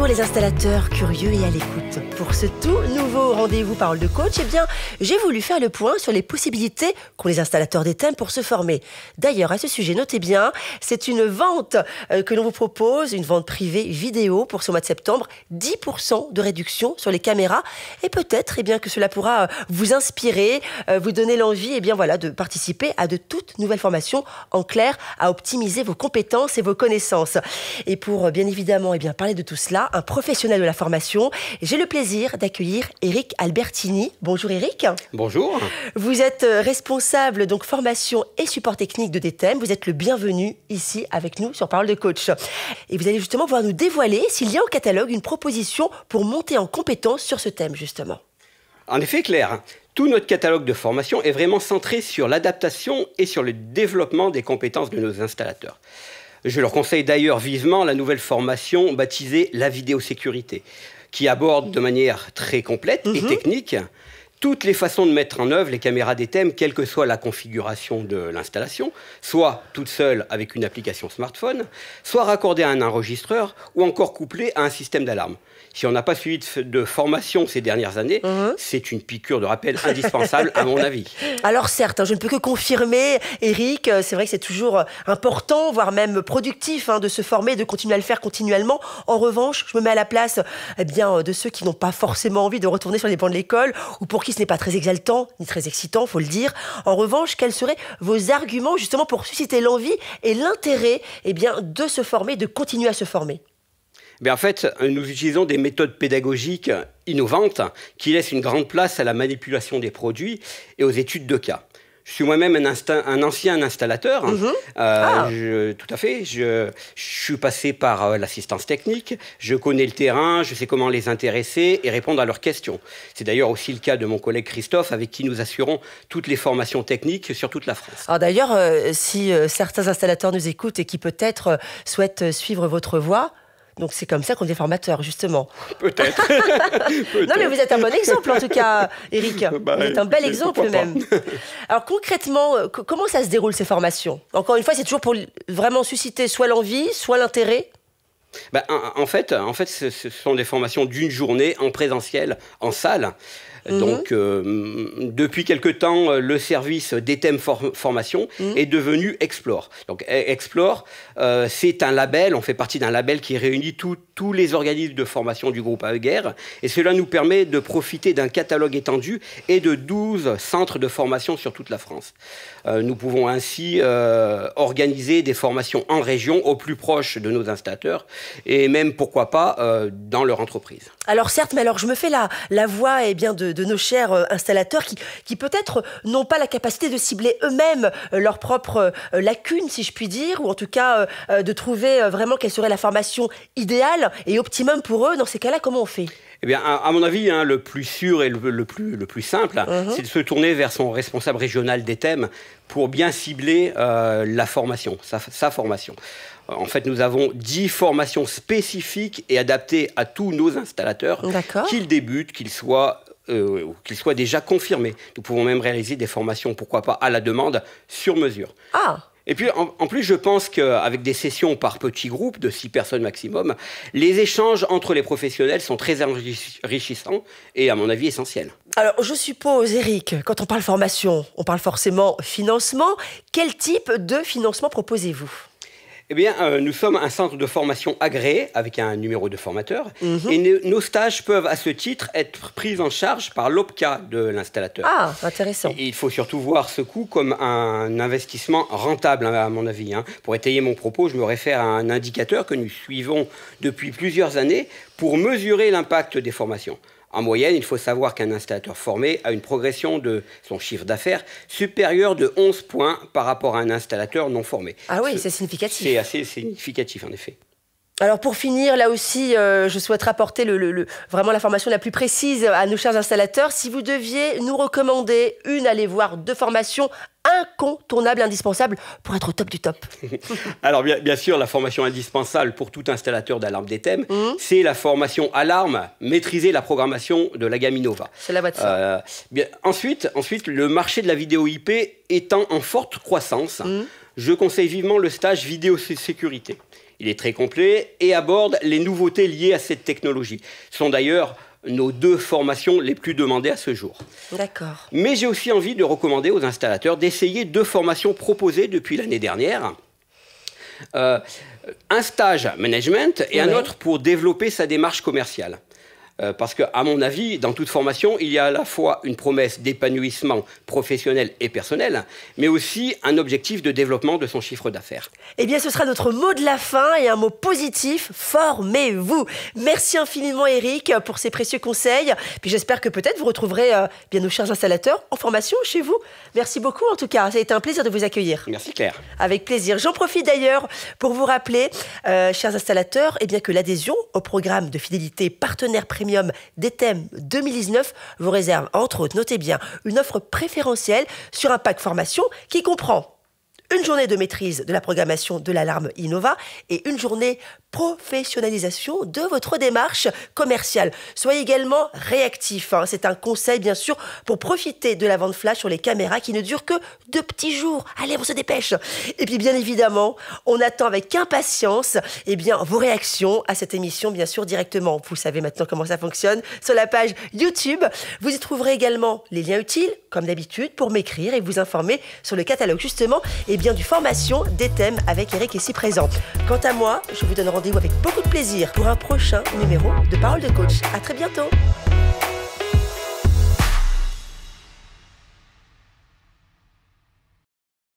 Bonjour les installateurs curieux et à l'écoute. Pour ce tout nouveau rendez-vous Parole de coach, eh bien, j'ai voulu faire le point sur les possibilités qu'ont les installateurs des thèmes pour se former. D'ailleurs, à ce sujet, notez bien, c'est une vente que l'on vous propose, une vente privée vidéo pour ce mois de septembre, 10% de réduction sur les caméras et peut-être eh bien, que cela pourra vous inspirer, vous donner l'envie eh bien, voilà, de participer à de toutes nouvelles formations, en clair, à optimiser vos compétences et vos connaissances. Et pour bien évidemment eh bien, parler de tout cela, un professionnel de la formation. J'ai le plaisir d'accueillir Eric Albertini. Bonjour Eric. Bonjour. Vous êtes responsable donc formation et support technique de DTEM. Vous êtes le bienvenu ici avec nous sur Parole de coach. Et vous allez justement pouvoir nous dévoiler s'il y a au catalogue une proposition pour monter en compétence sur ce thème justement. En effet, Claire, tout notre catalogue de formation est vraiment centré sur l'adaptation et sur le développement des compétences de nos installateurs. Je leur conseille d'ailleurs vivement la nouvelle formation baptisée la vidéosécurité, qui aborde de manière très complète et technique toutes les façons de mettre en œuvre les caméras des thèmes, quelle que soit la configuration de l'installation, soit toute seule avec une application smartphone, soit raccordée à un enregistreur ou encore couplée à un système d'alarme. Si on n'a pas suivi de formation ces dernières années, c'est une piqûre de rappel indispensable à mon avis. Alors certes, je ne peux que confirmer, Eric, c'est vrai que c'est toujours important, voire même productif de se former, de continuer à le faire continuellement. En revanche, je me mets à la place eh bien, de ceux qui n'ont pas forcément envie de retourner sur les bancs de l'école ou pour qui ce n'est pas très exaltant ni très excitant, faut le dire. En revanche, quels seraient vos arguments justement pour susciter l'envie et l'intérêt eh bien, de se former, de continuer à se former ? En fait, nous utilisons des méthodes pédagogiques innovantes qui laissent une grande place à la manipulation des produits et aux études de cas. Je suis moi-même un ancien installateur. Tout à fait. Je suis passé par l'assistance technique. Je connais le terrain. Je sais comment les intéresser et répondre à leurs questions. C'est d'ailleurs aussi le cas de mon collègue Christophe, avec qui nous assurons toutes les formations techniques sur toute la France. Alors d'ailleurs, si certains installateurs nous écoutent et qui peut-être souhaitent suivre votre voie, donc c'est comme ça qu'on est formateur, justement. Peut-être. Non, mais vous êtes un bon exemple, en tout cas, Eric. Vous êtes un bel exemple, même. Alors concrètement, comment ça se déroule, ces formations ? Encore une fois, c'est toujours pour vraiment susciter soit l'envie, soit l'intérêt ? En fait, ce sont des formations d'une journée en présentiel, en salle. Donc, depuis quelque temps, le service DTEM Formation est devenu Explore. Donc, Explore, c'est un label, on fait partie d'un label qui réunit tous les organismes de formation du groupe AEGER. Et cela nous permet de profiter d'un catalogue étendu et de 12 centres de formation sur toute la France. Nous pouvons ainsi organiser des formations en région au plus proche de nos installateurs et même, pourquoi pas, dans leur entreprise. Alors certes, mais alors je me fais la voix eh bien, de nos chers installateurs qui peut-être n'ont pas la capacité de cibler eux-mêmes leurs propres lacunes, si je puis dire, ou en tout cas de trouver vraiment quelle serait la formation idéale et optimum pour eux. Dans ces cas-là, comment on fait ? Eh bien, à mon avis, le plus sûr et le plus simple, c'est de se tourner vers son responsable régional des thèmes pour bien cibler la formation, sa formation. En fait, nous avons 10 formations spécifiques et adaptées à tous nos installateurs, qu'ils débutent, qu'ils soient déjà confirmés. Nous pouvons même réaliser des formations, pourquoi pas, à la demande, sur mesure. Et puis, en plus, je pense qu'avec des sessions par petits groupes de 6 personnes maximum, les échanges entre les professionnels sont très enrichissants et, à mon avis, essentiels. Alors, je suppose, Eric, quand on parle formation, on parle forcément financement. Quel type de financement proposez-vous ? Eh bien, nous sommes un centre de formation agréé avec un numéro de formateur et nos stages peuvent à ce titre être pris en charge par l'OPCA de l'installateur. Ah, intéressant. Et il faut surtout voir ce coût comme un investissement rentable, à mon avis. Pour étayer mon propos, je me réfère à un indicateur que nous suivons depuis plusieurs années pour mesurer l'impact des formations. En moyenne, il faut savoir qu'un installateur formé a une progression de son chiffre d'affaires supérieure de 11 points par rapport à un installateur non formé. Ah oui, c'est significatif. C'est assez significatif, en effet. Alors pour finir, là aussi, je souhaiterais apporter vraiment la formation la plus précise à nos chers installateurs. Si vous deviez nous recommander allez voir 2 formations incontournables, indispensables pour être au top du top. Alors bien sûr, la formation indispensable pour tout installateur d'alarme DTEM, c'est la formation alarme, maîtriser la programmation de la gamme Innova. C'est la boîte ça. Ensuite, le marché de la vidéo IP étant en forte croissance, je conseille vivement le stage vidéo sécurité. Il est très complet et aborde les nouveautés liées à cette technologie. Ce sont d'ailleurs nos 2 formations les plus demandées à ce jour. D'accord. Mais j'ai aussi envie de recommander aux installateurs d'essayer 2 formations proposées depuis l'année dernière. Un stage management et un autre pour développer sa démarche commerciale. Parce qu'à mon avis, dans toute formation, il y a à la fois une promesse d'épanouissement professionnel et personnel, mais aussi un objectif de développement de son chiffre d'affaires. Eh bien, ce sera notre mot de la fin et un mot positif, formez-vous. Merci infiniment Eric pour ces précieux conseils. Puis j'espère que peut-être vous retrouverez bien nos chers installateurs en formation chez vous. Merci beaucoup en tout cas, ça a été un plaisir de vous accueillir. Merci Claire. Avec plaisir. J'en profite d'ailleurs pour vous rappeler, chers installateurs, eh bien que l'adhésion au programme de fidélité partenaire premium d'Etem 2019 vous réserve, entre autres, notez bien, une offre préférentielle sur un pack formation qui comprend une journée de maîtrise de la programmation de l'alarme Innova et une journée professionnalisation de votre démarche commerciale. Soyez également réactifs. C'est un conseil, bien sûr, pour profiter de la vente flash sur les caméras qui ne dure que 2 petits jours. Allez, on se dépêche. Et puis, bien évidemment, on attend avec impatience vos réactions à cette émission, bien sûr, directement. Vous savez maintenant comment ça fonctionne sur la page YouTube. Vous y trouverez également les liens utiles, comme d'habitude, pour m'écrire et vous informer sur le catalogue, justement, du formation d'Etem avec Eric ici présent. Quant à moi, je vous donne rendez-vous avec beaucoup de plaisir pour un prochain numéro de Parole de Coach. À très bientôt.